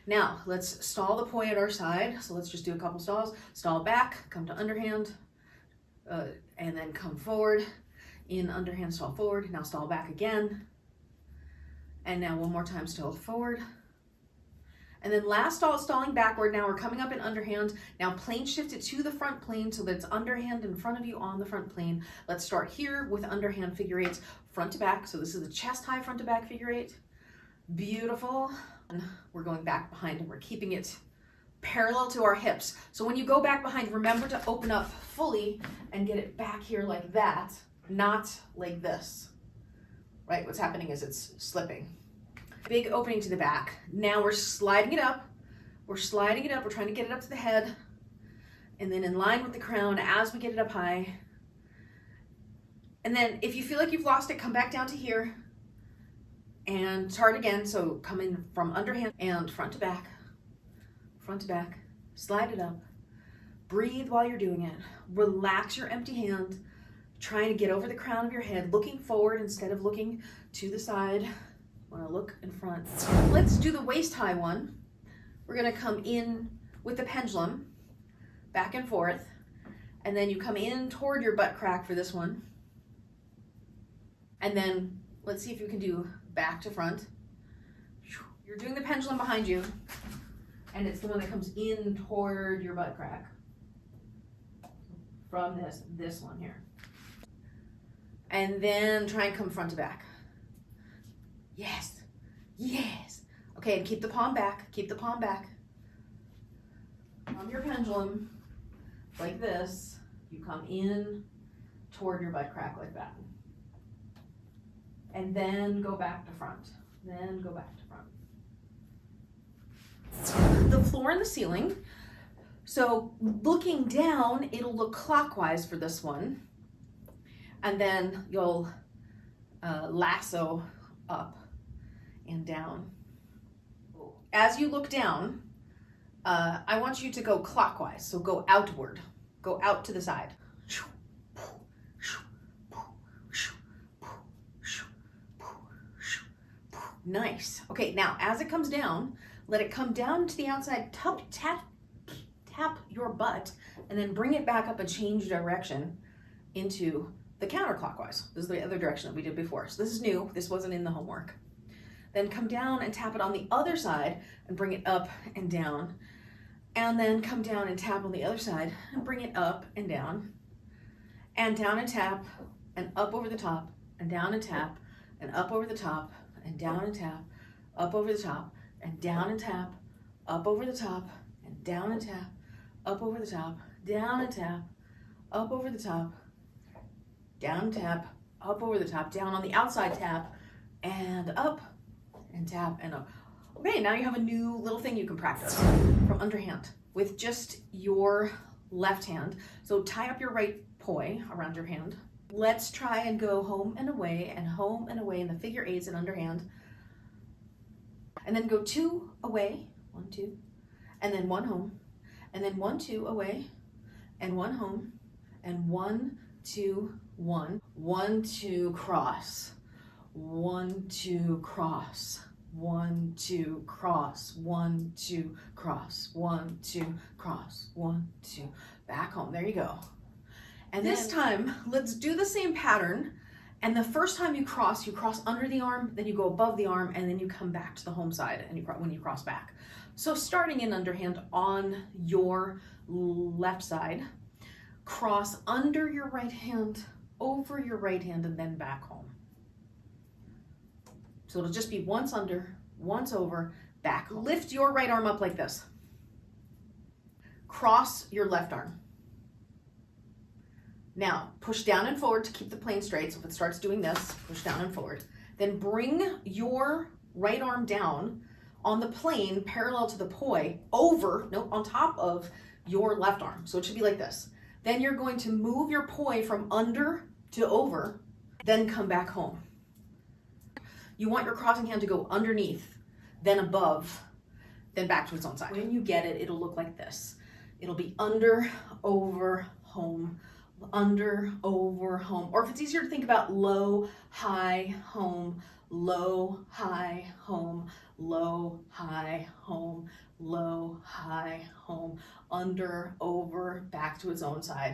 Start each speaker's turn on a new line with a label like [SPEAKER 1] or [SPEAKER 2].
[SPEAKER 1] Now let's stall the poi at our side. So let's just do a couple stalls. Stall back, come to underhand, and then come forward. In underhand, stall forward. Now stall back again. And now one more time, stall forward. And then last stall, stalling backward. Now we're coming up in underhand. Now plane shift it to the front plane so that it's underhand in front of you on the front plane. Let's start here with underhand figure eights, front to back. So this is the chest high front to back figure eight. Beautiful. And we're going back behind and we're keeping it parallel to our hips. So when you go back behind, remember to open up fully and get it back here like that, not like this, right? What's happening is it's slipping. Big opening to the back. Now we're sliding it up. We're sliding it up. We're trying to get it up to the head. And then in line with the crown as we get it up high. And then if you feel like you've lost it, come back down to here and start again. So come in from underhand and front to back, slide it up. Breathe while you're doing it. Relax your empty hand, trying to get over the crown of your head, looking forward instead of looking to the side. Want to look in front. Let's do the waist high one. We're going to come in with the pendulum, back and forth, and then you come in toward your butt crack for this one. And then let's see if you can do back to front. You're doing the pendulum behind you, and it's the one that comes in toward your butt crack from this one here. And then try and come front to back. Yes, yes. Okay, and keep the palm back, keep the palm back. From your pendulum, like this, you come in toward your butt crack like that. And then go back to front, then go back to front. The floor and the ceiling. So looking down, it'll look clockwise for this one. And then you'll lasso up and down. As you look down, I want you to go clockwise. So go outward, go out to the side. Nice. Okay, now as it comes down, let it come down to the outside, tap your butt, and then bring it back up and change direction into the counterclockwise. This is the other direction that we did before. So this is new. This wasn't in the homework. Then come down and tap it on the other side and bring it up and down. And then come down and tap on the other side and bring it up and down. And down and tap and up over the top and down and tap and up over the top and down and tap, up over the top and down and tap, up over the top and down and tap, up over the top, down and tap, up over the top, down and tap, up over the top, down on the outside tap, and up and tap and up. Okay, now you have a new little thing you can practice from underhand with just your left hand. So tie up your right poi around your hand. Let's try and go home and away in the figure eights and underhand. And then go 2 away, 1, 2, and then 1 home, and then 1, 2 away, and 1 home, and 1, 2, 1, 1, 2, cross, 1, 2, cross, 1, 2, cross, 1, 2, cross, 1, 2, cross, 1, 2, back home. There you go. And this time, let's do the same pattern. And the first time you cross under the arm, then you go above the arm, and then you come back to the home side and when you cross back. So starting in underhand on your left side, cross under your right hand, over your right hand, and then back home. So it'll just be once under, once over, back home. Lift your right arm up like this. Cross your left arm. Now, push down and forward to keep the plane straight. So if it starts doing this, push down and forward. Then bring your right arm down on the plane parallel to the poi on top of your left arm. So it should be like this. Then you're going to move your poi from under to over, then come back home. You want your crossing hand to go underneath, then above, then back to its own side. When you get it, it'll look like this. It'll be under, over, home, under, over, home. Or if it's easier to think about low, high, home, low, high, home, low, high, home, low, high, home, under, over, back to its own side.